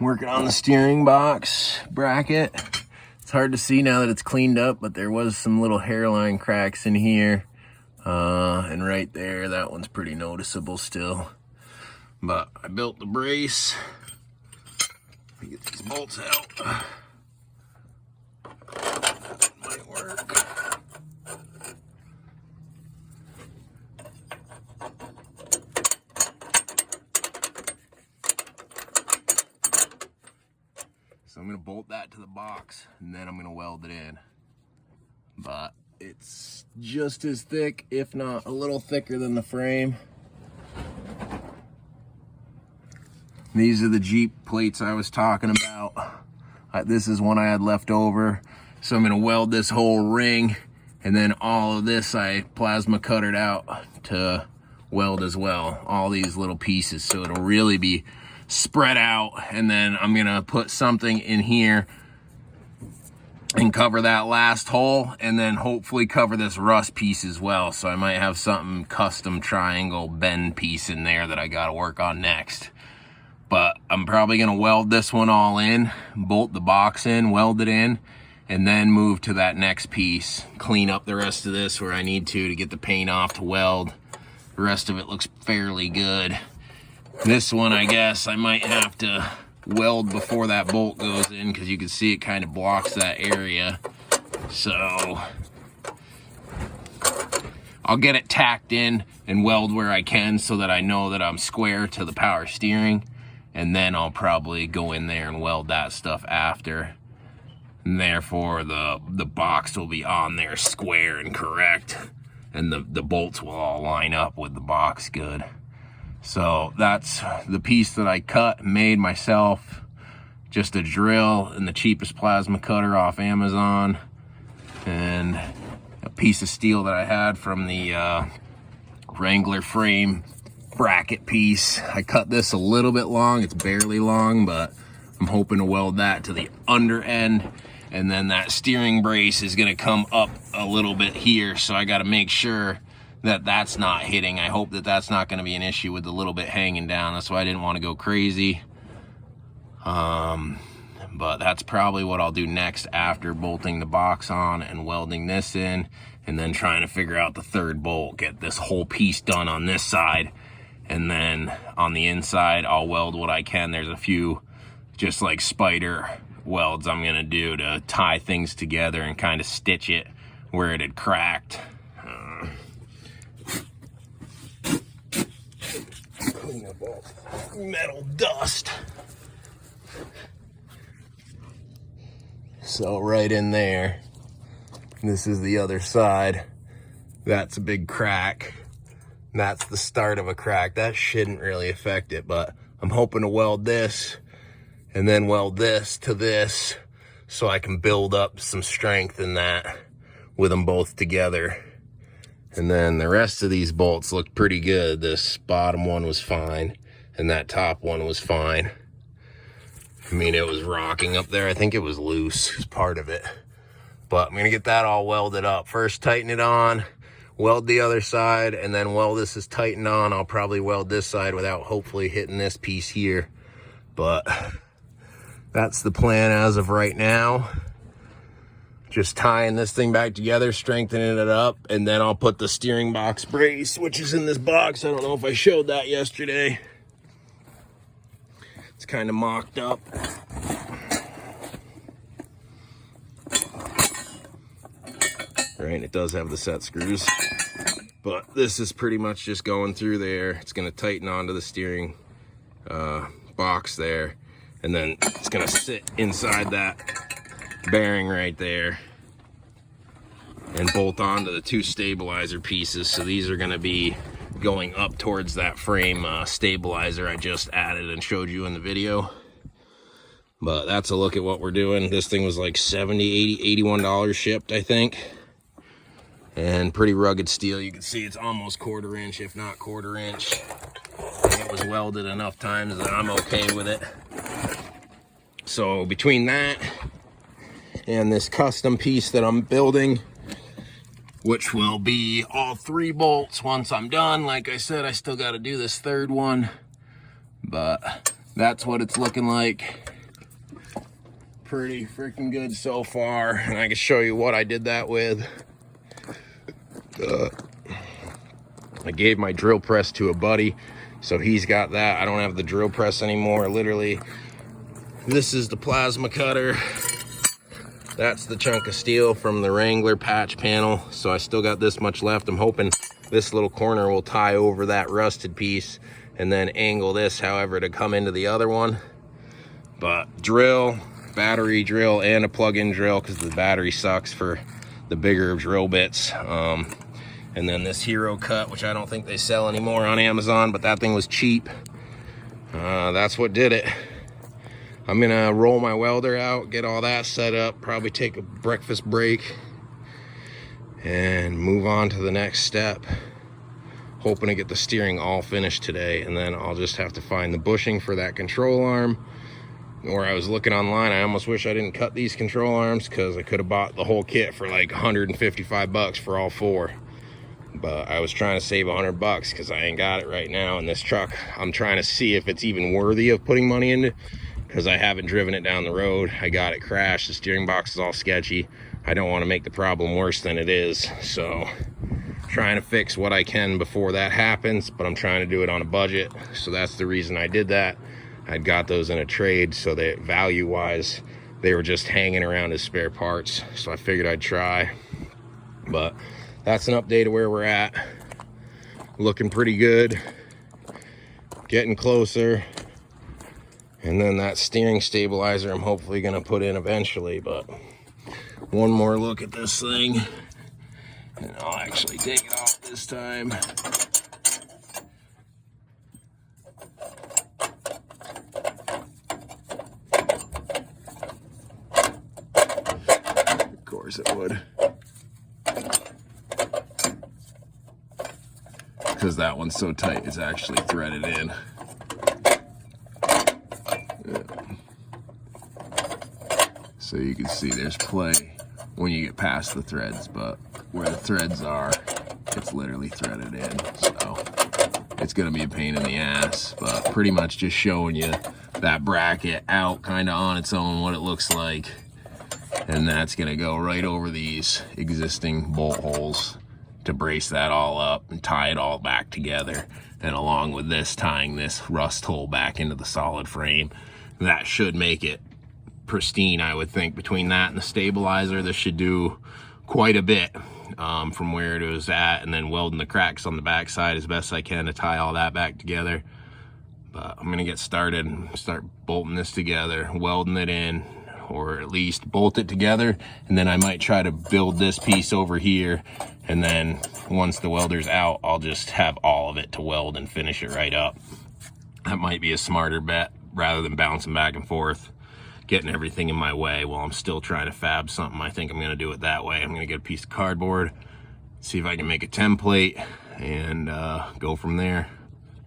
Working on the steering box bracket. It's hard to see now that it's cleaned up, but there was some little hairline cracks in here. And right there, that one's pretty noticeable still. But I built the brace. Let me get these bolts out. That might work. So I'm gonna bolt that to the box and then I'm gonna weld it in. But it's just as thick, if not a little thicker than the frame. These are the Jeep plates I was talking about. This is one I had left over. So I'm gonna weld this whole ring, and then all of this I plasma cuttered out to weld as well. All these little pieces, so it'll really be spread out. And then I'm gonna put something in here and cover that last hole, and then hopefully cover this rust piece as well. So I might have something custom triangle bend piece in there that I gotta work on next. But I'm probably gonna weld this one all in, bolt the box in, weld it in, and then move to that next piece. Clean up the rest of this where I need to get the paint off to weld. The rest of it looks fairly good. This one, I guess, I might have to weld before that bolt goes in, because you can see it kind of blocks that area. So I'll get it tacked in and weld where I can so that I know that I'm square to the power steering. And then I'll probably go in there and weld that stuff after. And therefore the box will be on there square and correct, and the bolts will all line up with the box good. So that's the piece that I cut and made myself. Just a drill and the cheapest plasma cutter off Amazon, and a piece of steel that I had from the Wrangler frame bracket piece. I cut this a little bit long, it's barely long, but I'm hoping to weld that to the under end. And then that steering brace is gonna come up a little bit here, so I gotta make sure that that's not hitting. I hope that that's not gonna be an issue with the little bit hanging down. That's why I didn't want to go crazy. But that's probably what I'll do next after bolting the box on and welding this in, and then trying to figure out the third bolt, get this whole piece done on this side. And then on the inside, I'll weld what I can. There's a few just like spider welds I'm gonna do to tie things together and kind of stitch it where it had cracked. Clean up all metal dust. So right in there, this is the other side. That's a big crack. That's the start of a crack. That shouldn't really affect it, but I'm hoping to weld this and then weld this to this so I can build up some strength in that with them both together. And then the rest of these bolts look pretty good. This bottom one was fine, and that top one was fine. I mean, it was rocking up there. I think it was loose as part of it. But I'm gonna get that all welded up. First, tighten it on, weld the other side, and then while this is tightened on, I'll probably weld this side without hopefully hitting this piece here. But that's the plan as of right now. Just tying this thing back together, strengthening it up, and then I'll put the steering box brace, which is in this box. I don't know if I showed that yesterday. It's kind of mocked up. Right, it does have the set screws, but this is pretty much just going through there. It's gonna tighten onto the steering box there, and then it's gonna sit inside that bearing right there and bolt onto the two stabilizer pieces. So these are gonna be going up towards that frame stabilizer I just added and showed you in the video. But that's a look at what we're doing. This thing was like $70, $80, $81 shipped, I think. And pretty rugged steel. You can see it's almost 1/4 inch, if not 1/4 inch. And it was welded enough times that I'm okay with it. So between that and this custom piece that I'm building, which will be all 3 bolts once I'm done. Like I said, I still got to do this third one, but that's what it's looking like. Pretty freaking good so far. And I can show you what I did that with. I gave my drill press to a buddy, so he's got that. I don't have the drill press anymore. Literally, this is the plasma cutter. That's the chunk of steel from the Wrangler patch panel. So I still got this much left. I'm hoping this little corner will tie over that rusted piece and then angle this, however, to come into the other one. But drill, battery drill, and a plug-in drill, because the battery sucks for the bigger drill bits. And then this Hero Cut, which I don't think they sell anymore on Amazon, but that thing was cheap. That's what did it. I'm gonna roll my welder out, get all that set up, probably take a breakfast break, and move on to the next step. Hoping to get the steering all finished today, and then I'll just have to find the bushing for that control arm. Or I was looking online, I almost wish I didn't cut these control arms, because I could have bought the whole kit for like 155 bucks for all four. But I was trying to save 100 bucks because I ain't got it right now. And this truck, I'm trying to see if it's even worthy of putting money into, because I haven't driven it down the road. I got it crashed. The steering box is all sketchy. I don't want to make the problem worse than it is. So trying to fix what I can before that happens, but I'm trying to do it on a budget. So that's the reason I did that. I'd got those in a trade, so that value-wise, they were just hanging around as spare parts. So I figured I'd try. But that's an update of where we're at. Looking pretty good. Getting closer. And then that steering stabilizer I'm hopefully gonna put in eventually, but one more look at this thing. And I'll actually take it off this time. Of course it would. Because that one's so tight, it's actually threaded in. Yeah. So you can see there's play when you get past the threads, but where the threads are, it's literally threaded in. So it's gonna be a pain in the ass, but pretty much just showing you that bracket out kind of on its own, what it looks like. And that's gonna go right over these existing bolt holes to brace that all up and tie it all back together. And along with this, tying this rust hole back into the solid frame. That should make it pristine, I would think. Between that and the stabilizer, this should do quite a bit from where it was at, and then welding the cracks on the back side as best I can to tie all that back together. But I'm gonna get started and start bolting this together, welding it in, or at least bolt it together, and then I might try to build this piece over here, and then once the welder's out, I'll just have all of it to weld and finish it right up. That might be a smarter bet, rather than bouncing back and forth, getting everything in my way while I'm still trying to fab something. I think I'm gonna do it that way. I'm gonna get a piece of cardboard, see if I can make a template, and go from there.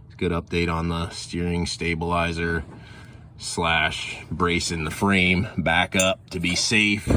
It's a good update on the steering stabilizer / bracing the frame back up to be safe.